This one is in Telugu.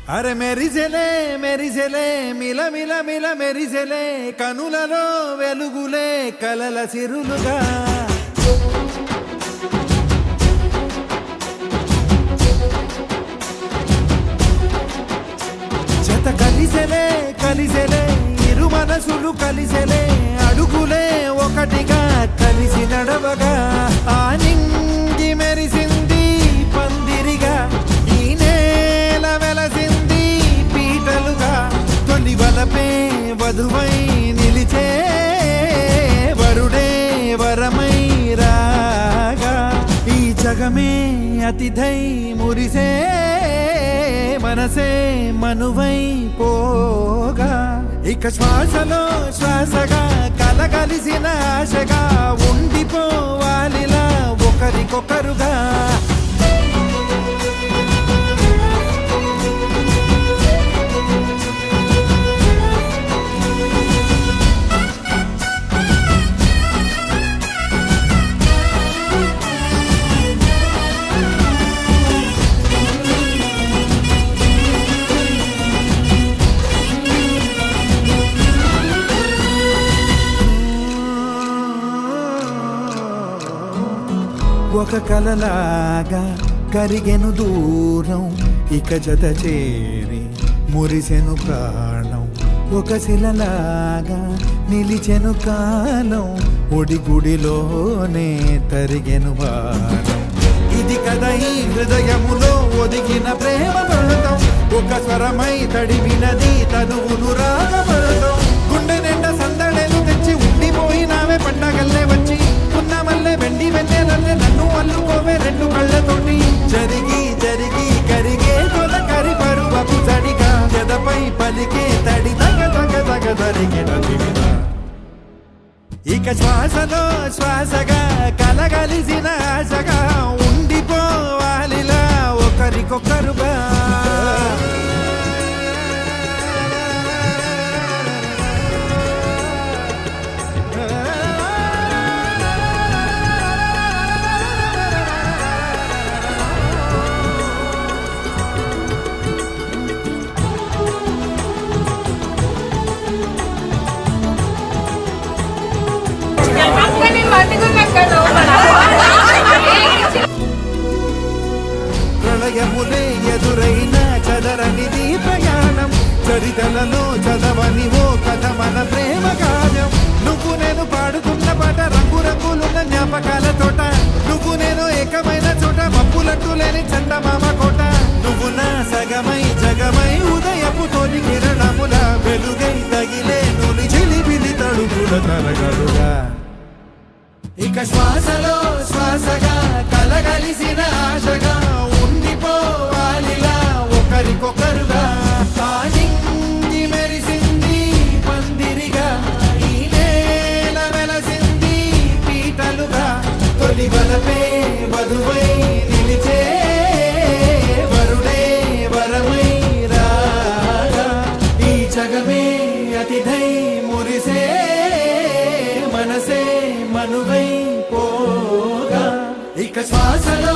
అరే మెరిసెలే మెరిసెలే మిల మిల మిల మెరిసెలే కనులలో వెలుగులే కలల సిరులుగా జత కలిసెలే కలిసెలే ఇరు మనసులు కలిసెలే అడుగులే ఒకటిగా కలిసి నడవగా ఆ నింగి మెరిసింది పందిరిగా ఈ నేల వెలసింది పీటలుగా తొలి వలపే వధువై నిలిచే వరుడే వరమై రాగా ఈ జగమే అతిథై మురిసే మనసే మనువై పోగా ఇక శ్వాసలో శ్వాసగా కలగలిసిన ఆశగా ఉండిపోవాలిలా ఒకరికొకరుగా ఒక కలలాగా కరిగెను దూరం ఇక జత చేరి మురిసెను ప్రాణం ఒక శిలలాగా నిలిచెను కాలం ఒడిగుడిలోనే తరిగెను భారం ఇది కదా ఈ హృదయములో ఒదిగిన ప్రేమ పడతాం ఒక స్వరమై తడివినది తనువును రాగపడతాం గుండె నిండా సందడేలు తెచ్చి ఉండిపోయినావే పండగల్లే వచ్చి ఉన్న మల్లె వెండి వెన్నెలల్లే నన్ను అల్లుకోవే రెండు కళ్ళతోటి జరిగి జరిగి కరిగే తొలకరి పరువపు తడిగా జదపై పలికే తడి తగ తగ తగ తరిగిన దివిన ఇక శ్వాసలో శ్వాసగా కలగలిసిన ఆశగా ఉండిపోవాలిలా ఒకరికొకరుగా ప్రళయములే ఎదురైన చదరనిది ప్రయాణం చరితలలో చదవని ఓ కథ మన ప్రేమ కావ్యం నువ్వు నేను పాడుతున్న పాట రంగు రంగులున్న జ్ఞాపకాల తోట నువ్వు నేను ఏకమైన చోట మప్పులట్టు లేని చందమామ కోట నువ్వు నా సగమై జగమై ఉదయపు తోలి కిరణముల వెలుగై తగిలే నులి చిలిపిలి తడుపుల తరగలుగా ఇక శ్వాసలో శ్వాసగా కలగలిసిన ఆశగా ఉండిపోవాలిలా ఒకరికొకరుగా ఆ నింగి మెరిసింది పందిరిగా ఈ నేల వెలసింది పీటలుగా తొలి వలపే వధువై నిలిచే వరుడే వరమై రాగా ఈ జగమే అతిథై మురిసే మనసే మనువై పోగా ఇక శ్వాసలో